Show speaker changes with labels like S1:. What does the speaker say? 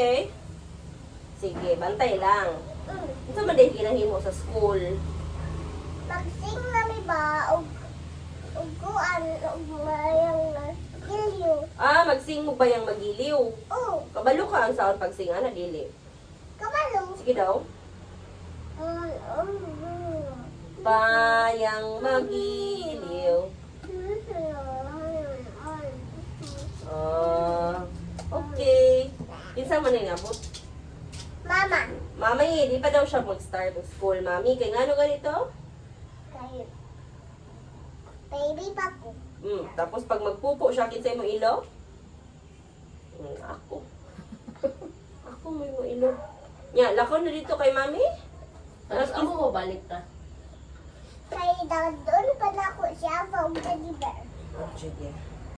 S1: Okay? Sige, bantay lang. Ito man din ginahimo sa school.
S2: Magsing nami ba og kuan og mayang gilyo.
S1: Magsing mo ba yung magiliw?
S2: Oh,
S1: Kabalo ka ang saon pagsing, ana, dili.
S2: kabalo.
S1: Sige daw. Bayang magiliw. Okay. Kinsa man ni abot?
S2: Mama.
S1: Mami, di pa daw siya mag-start ng school, mami. Kaya nga ganito?
S2: Kayo. Baby pa ko.
S1: Tapos pag magpupo siya, kinsay mo ilo? Ako. Ako may mo ilo. Lakaw na dito kay mami.
S3: Tapos ako balik ta.
S2: Kaya doon pa na ko siya from teddy bear.
S1: Sige.